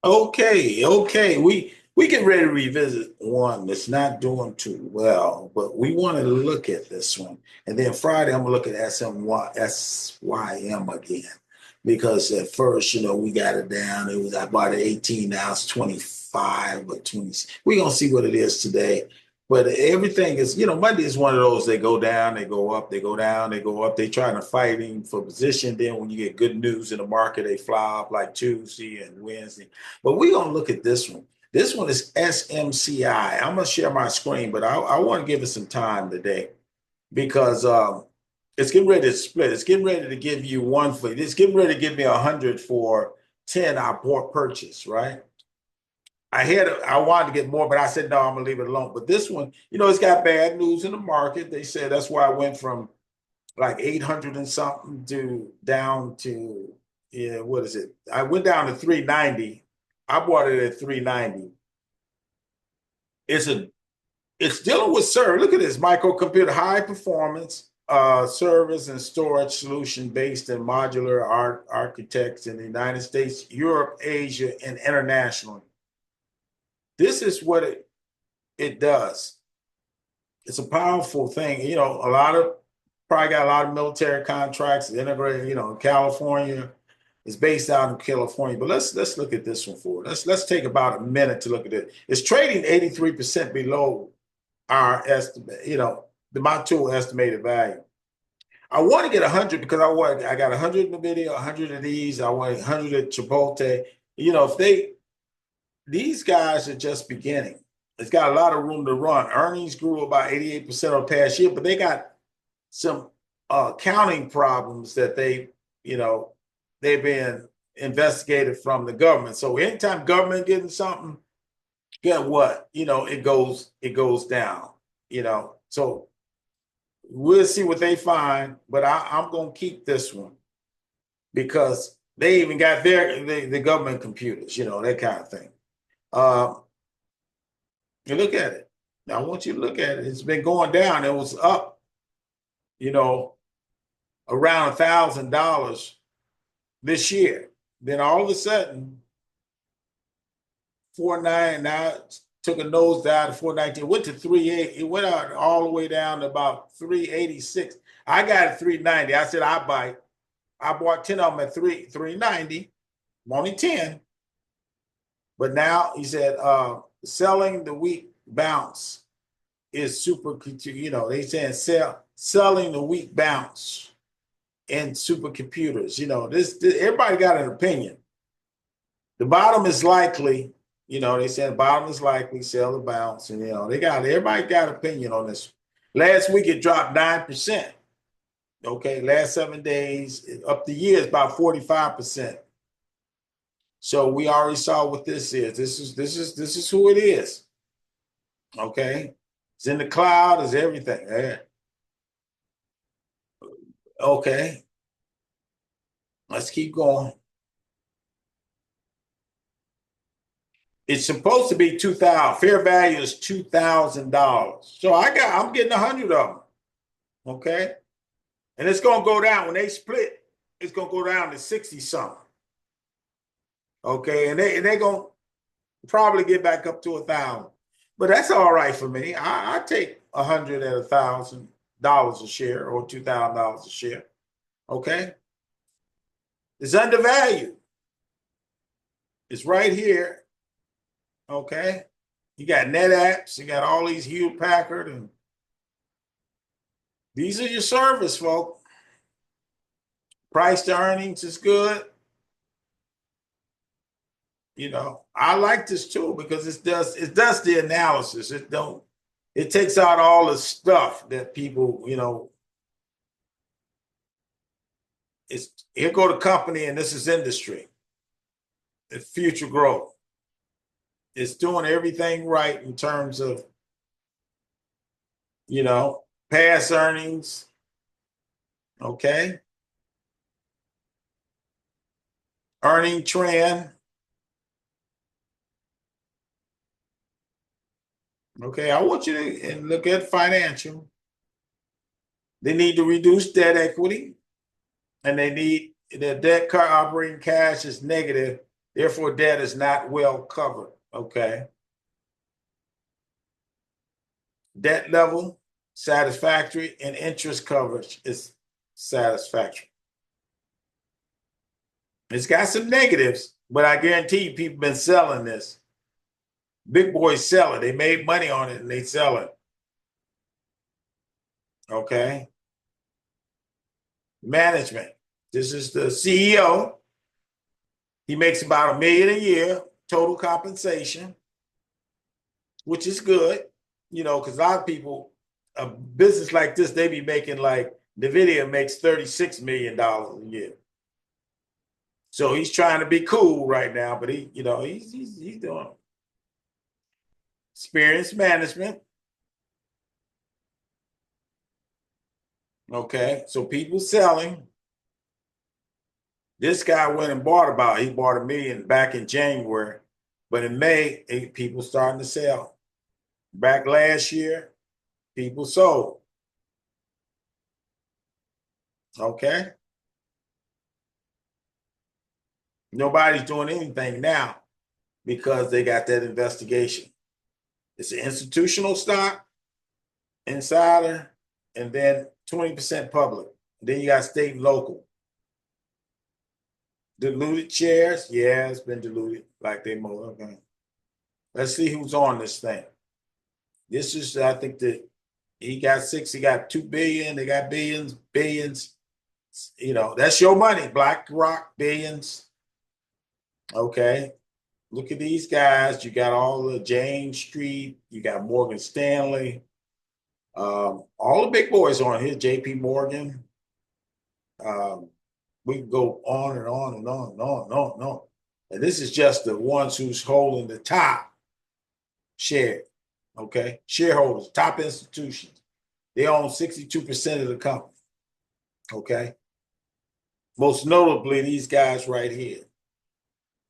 Okay. We get ready to revisit one that's not doing too well, but we want to look at this one. And then Friday, I'm gonna look at SYM again. Because at first, we got it down. I bought it 18, now it's 25 or 20. We're gonna see what it is today. But everything is, Monday is one of those, they go down, they go up, they go down, they go up. They trying to fighting for position. Then when you get good news in the market, they fly up like Tuesday and Wednesday. But we're going to look at this one. This one is SMCI. I'm going to share my screen, but I want to give it some time today because it's getting ready to split. It's getting ready to give you one for, it's getting ready to give me 100 for 10 I bought purchase, right? I wanted to get more, but I said, no, I'm going to leave it alone. But this one, it's got bad news in the market. They said that's why I went from like 800 and something to down to, yeah, what is it? I went down to 390. I bought it at 390. It's a it's dealing with server. Look at this microcomputer, high performance service and storage solution based in modular architects in the United States, Europe, Asia, and internationally. This is what it does. It's a powerful thing. A lot of probably got a lot of military contracts integrated, California. It's based out in California. But let's look at this one for it. Let's take about a minute to look at it. It's trading 83% below our estimate, my tool estimated value. I want to get 100 because I got 100 in the video, 100 of these. I want 100 at Chipotle. If these guys are just beginning. It's got a lot of room to run. Earnings grew about 88% over past year, but they got some accounting problems that they've been investigated from the government. So anytime government getting something, get what? It goes down. So we'll see what they find, but I'm gonna keep this one because they even got the government computers, that kind of thing. You look at it. Now, I want you to look at it. It's been going down. It was up, around $1,000 this year. Then all of a sudden, 4.9 now it took a nose down to 419. It went to 3.8. It went out all the way down to about 386. I got it 390. I said I buy. I bought 10 of them at 390. Only 10. But now he said selling the weak bounce is super. They saying selling the weak bounce in supercomputers. This everybody got an opinion. The bottom is likely. They said the bottom is likely sell the bounce, and everybody got an opinion on this. Last week it dropped 9%. Okay, last 7 days up the year is about 45%. So we already saw what this is. This is who it is. Okay, it's in the cloud. It's everything. Okay, let's keep going. It's supposed to be 2,000. Fair value is $2,000. So I'm getting 100 of them. Okay, and it's gonna go down when they split. It's gonna go down to 60 something. Okay, and they're gonna probably get back up to 1,000, but that's all right for me. I take 100 at $1,000 a share or $2,000 a share. Okay, it's undervalued. It's right here. Okay, you got NetApps, you got all these Hewlett Packard, and these are your service, folks. Price to earnings is good. I like this tool because it does the analysis. It takes out all the stuff that people, here go the company and this is industry. It's future growth. It's doing everything right in terms of, past earnings. Okay. Earning trend. Okay, I want you to look at financial. They need to reduce debt equity, and they need their debt operating cash is negative Therefore, debt is not well covered. Okay. Debt level, satisfactory, and interest coverage is satisfactory. It's got some negatives, but I guarantee you people been selling this. Big boys sell it. They made money on it and they sell it. Okay. Management. This is the CEO. He makes about $1 million a year total compensation, which is good, because a lot of people, a business like this, they be making like NVIDIA makes $36 million a year. So he's trying to be cool right now, but he's doing experience management. Okay, so people selling. This guy went and he bought $1 million back in January, but in May, people starting to sell. Back last year, people sold. Okay. Nobody's doing anything now because they got that investigation. It's an institutional stock, insider, and then 20% public. Then you got state and local. Diluted shares, yeah, it's been diluted like they more. Okay. Let's see who's on this thing. This is, I think that he got 2 billion, they got billions. That's your money, BlackRock, billions. Okay. Look at these guys. You got all the Jane Street, you got Morgan Stanley, all the big boys on here, JP Morgan. We can go on and on and on and on and on and on. And this is just the ones who's holding the top share. Okay. Shareholders, top institutions. They own 62% of the company. Okay. Most notably, these guys right here.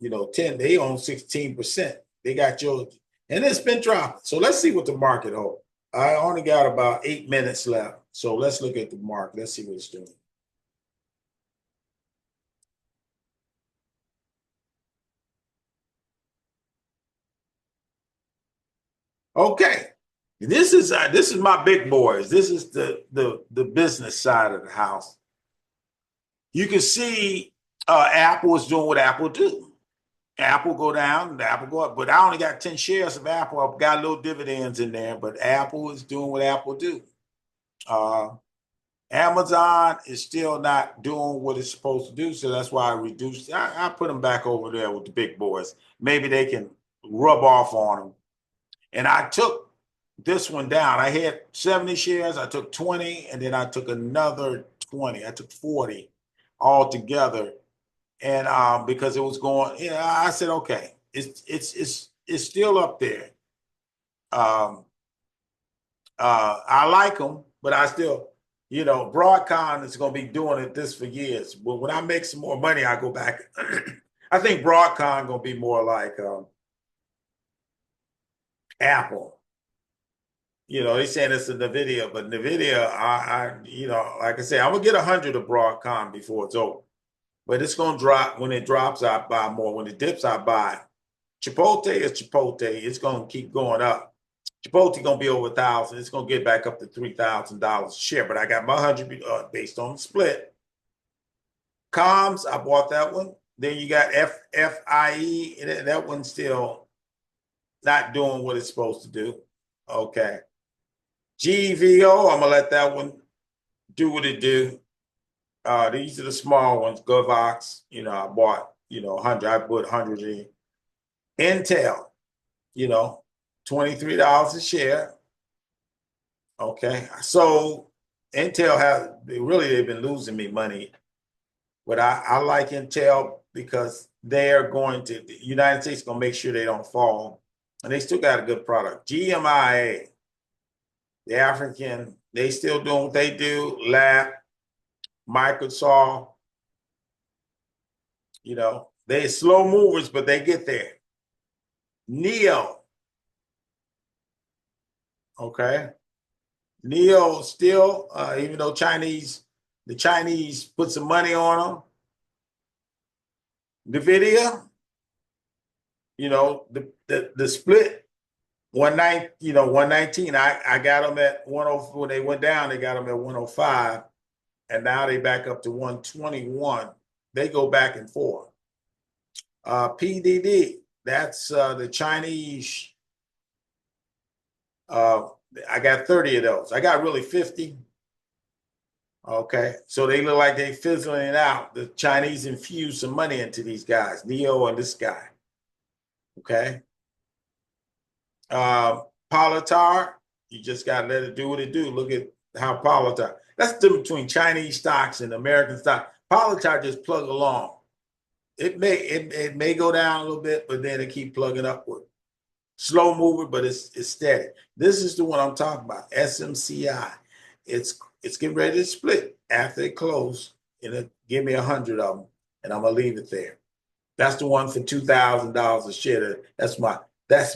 10, they own 16%. They got yours. And it's been dropping. So let's see what the market holds. I only got about 8 minutes left. So let's look at the market. Let's see what it's doing. Okay. This is my big boys. This is the business side of the house. You can see Apple is doing what Apple do. Apple go down, Apple go up. But I only got 10 shares of Apple. I've got little dividends in there, but Apple is doing what Apple do. Amazon is still not doing what it's supposed to do, so that's why I reduced. I put them back over there with the big boys. Maybe they can rub off on them. And I took this one down. I had 70 shares. I took 20, and then I took another 20. I took 40 altogether. And because it was going, I said, okay, it's still up there. I like them, but I still, Broadcom is going to be doing this for years. But when I make some more money, I go back. I think Broadcom going to be more like Apple. They saying it's a NVIDIA, but NVIDIA, like I said, I'm gonna get 100 of Broadcom before it's over. But it's gonna drop. When it drops, I buy more. When it dips, I buy. Chipotle is Chipotle. It's gonna keep going up. Chipotle gonna be over 1,000. It's gonna get back up to $3,000 a share. But I got my 100 based on the split. Comms, I bought that one. Then you got FIE, and that one's still not doing what it's supposed to do. Okay. GVO, I'm gonna let that one do what it do. These are the small ones. Govox, I bought, 100. I put 100 in. Intel, $23 a share. Okay, so Intel they've been losing me money, but I like Intel because the United States is gonna make sure they don't fall, and they still got a good product. GMIA, the African, they still doing what they do. Lab, Microsoft, they slow movers, but they get there. Neo, okay. Neo still, even though the Chinese put some money on them. NVIDIA, You know, the split 119. I got them at 104 when they went down. They got them at 105, and now they back up to 121. They go back and forth. PDD, that's the Chinese. I got 30 of those. I got really 50. Okay, so they look like they fizzling it out. The Chinese infused some money into these guys, Neo and this guy. Okay. Politar, you just got to let it do what it do. Look at how Politar. That's the difference between Chinese stocks and American stock. Politar just plug along. It may go down a little bit, but then it keep plugging upward. Slow mover, but it's steady. This is the one I'm talking about. SMCI. It's getting ready to split after it close, and it give me 100 of them, and I'm gonna leave it there. That's the one for $2,000 a share. That's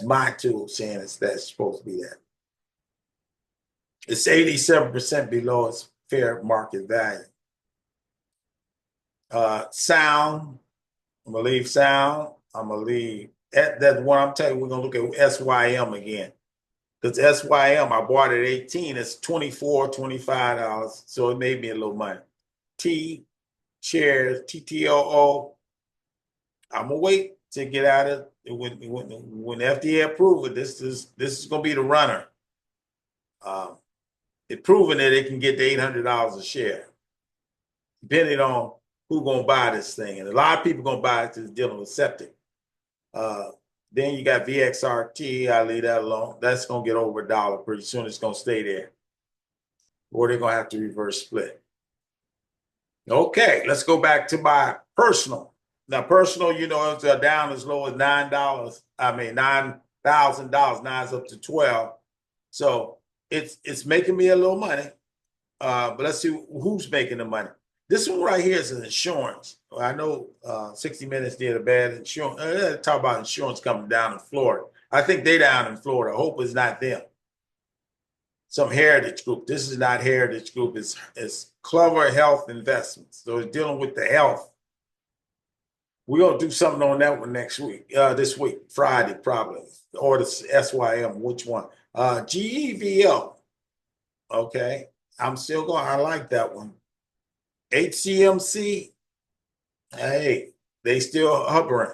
my tool saying that's supposed to be that. It's 87% below its fair market value. Sound, I'm gonna leave sound. I'm gonna leave that's what I'm telling you. We're gonna look at SYM again. Because SYM, I bought it at 18, it's $24, $25. So it made me a little money. T shares, TTOO. I'm gonna wait to get out of it when FDA approve it. This is gonna be the runner. It proven that it can get to $800 a share, depending on who's gonna buy this thing. And a lot of people gonna buy it because it's dealing with septic. Then you got VXRT. I leave that alone. That's gonna get over $1 pretty soon. It's gonna stay there, or they're gonna have to reverse split. Okay, let's go back to my personal. Now, personal, it's down as low as $9. I mean, $9,000. Now it's up to 12. So it's making me a little money. But let's see who's making the money. This one right here is an insurance. I know 60 Minutes did a bad insurance. Talk about insurance coming down in Florida. I think they down in Florida. I hope it's not them. Some Heritage Group. This is not Heritage Group. It's Clover Health Investments. So it's dealing with the health. We're going to do something on that one next week. This week, Friday probably. Or the SYM, which one? GEVO. Okay. I'm still going. I like that one. HCMC. Hey, they still hovering.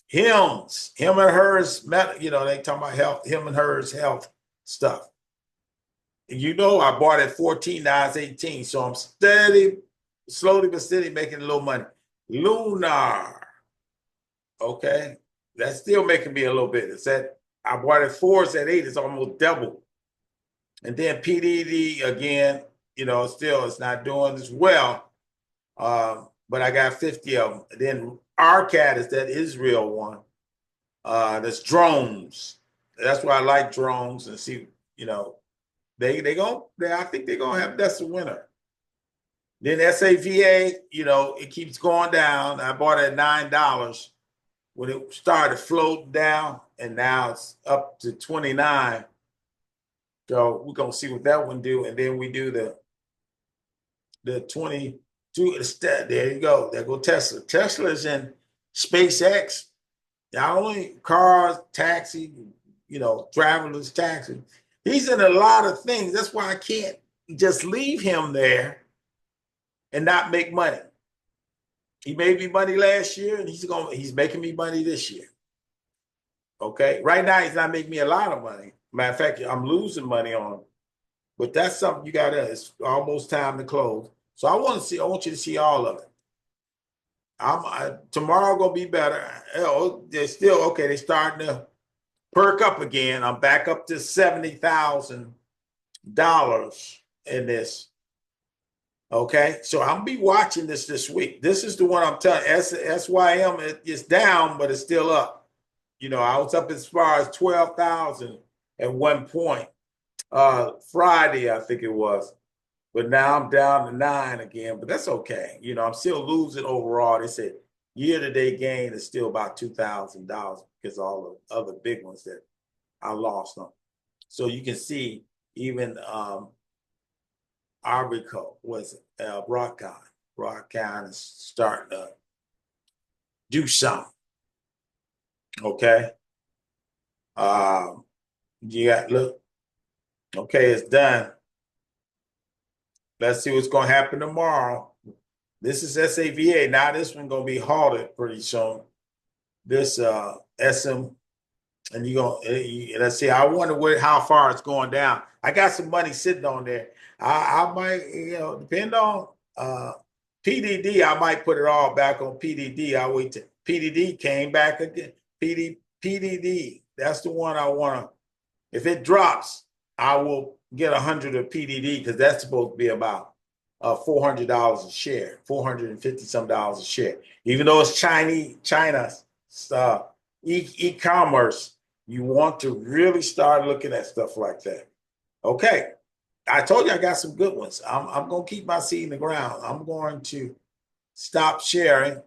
Hims, him and hers, they talking about health, him and hers health stuff. I bought at 14, now it's 18. So I'm slowly but steady making a little money. Lunar. Okay. That's still making me a little bit. I bought at 4, it's at 8, it's almost double. And then PDD again, still it's not doing as well. But I got 50 of them. And then RCAT is that Israel one. That's drones. That's why I like drones and see, I think they're gonna have that's the winner. Then SAVA, it keeps going down. I bought it at $9 when it started floating down, and now it's up to 29. So we're gonna see what that one do, and then we do the 22. There you go. There go Tesla. Tesla's in SpaceX. Not only cars, taxi, driverless taxi. He's in a lot of things. That's why I can't just leave him there and not make money. He made me money last year, and he's making me money this year. Okay. Right now, he's not making me a lot of money. Matter of fact, I'm losing money on him. But that's something you gotta. It's almost time to close. So I want you to see all of it. Tomorrow gonna be better. They're still okay. They're starting to perk up again. I'm back up to $70,000 in this. Okay, so I'll be watching this week. This is the one I'm telling. SYM is down, but it's still up. I was up as far as 12,000 at one point. Friday, I think it was. But now I'm down to 9 again, but that's okay. I'm still losing overall. They said year-to-date gain is still about $2,000 because of all the other big ones that I lost on. So you can see even Arbico was Broadcon. Broadcon is starting to do something. Okay. You got look. Okay, it's done. Let's see what's going to happen tomorrow. This is SAVA. Now this one going to be halted pretty soon. This SM, and let's see. I wonder how far it's going down. I got some money sitting on there. I might, depend on PDD. I might put it all back on PDD. I wait till PDD came back again. PDD. That's the one I want to. If it drops, I will get 100 of PDD because that's supposed to be about $400 a share, 450 some dollars a share. Even though it's China e-commerce, you want to really start looking at stuff like that. Okay, I told you I got some good ones. I'm going to keep my seed in the ground. I'm going to stop sharing.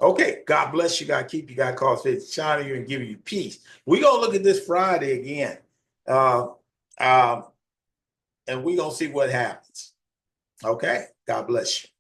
Okay, God bless you. God keep you. God cause faith to shine on you and give you peace. We're going to look at this Friday again. Uh, and we're going to see what happens. Okay, God bless you.